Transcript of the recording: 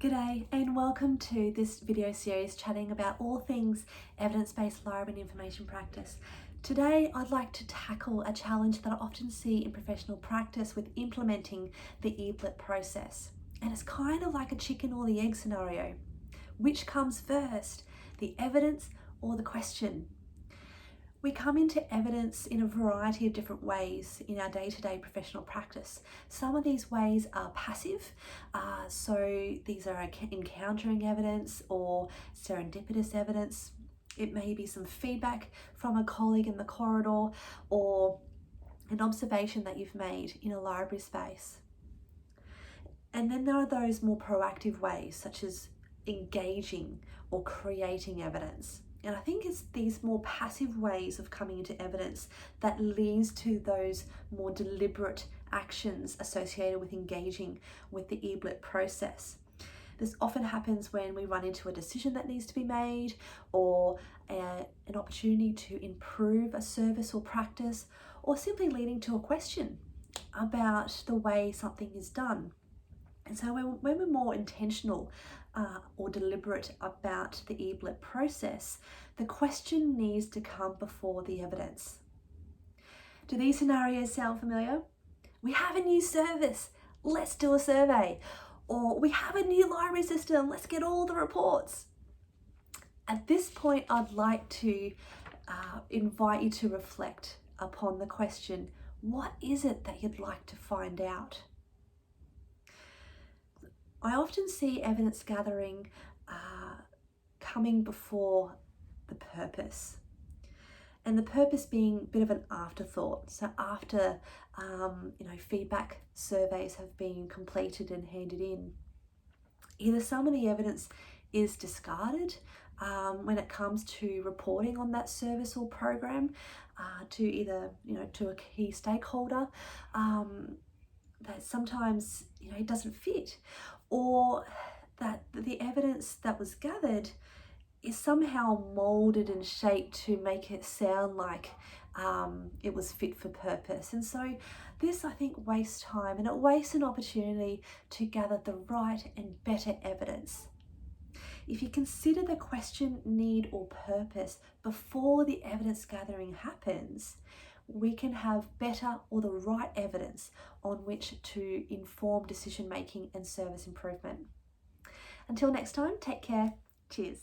G'day and welcome to this video series chatting about all things evidence-based library and information practice. Today I'd like to tackle a challenge that I often see in professional practice with implementing the EBLIP process. And it's kind of like a chicken or the egg scenario. Which comes first, the evidence or the question? We come into evidence in a variety of different ways in our day-to-day professional practice. Some of these ways are passive, so these are encountering evidence or serendipitous evidence. It may be some feedback from a colleague in the corridor or an observation that you've made in a library space. And then there are those more proactive ways, such as engaging or creating evidence. And I think it's these more passive ways of coming into evidence that leads to those more deliberate actions associated with engaging with the EBLIP process. This often happens when we run into a decision that needs to be made, or an opportunity to improve a service or practice, or simply leading to a question about the way something is done. And so when we're more intentional or deliberate about the EBLIP process, the question needs to come before the evidence. Do these scenarios sound familiar? We have a new service, let's do a survey. Or we have a new library system, let's get all the reports. At this point, I'd like to invite you to reflect upon the question, what is it that you'd like to find out? I often see evidence gathering coming before the purpose, and the purpose being a bit of an afterthought. So after feedback surveys have been completed and handed in, either some of the evidence is discarded when it comes to reporting on that service or program to either to a key stakeholder, that sometimes it doesn't fit, or that the evidence that was gathered is somehow molded and shaped to make it sound like it was fit for purpose. And so this, I think, wastes time, and it wastes an opportunity to gather the right and better evidence. If you consider the question, need or purpose before the evidence gathering happens, we can have better or the right evidence on which to inform decision making and service improvement. Until next time, take care. Cheers.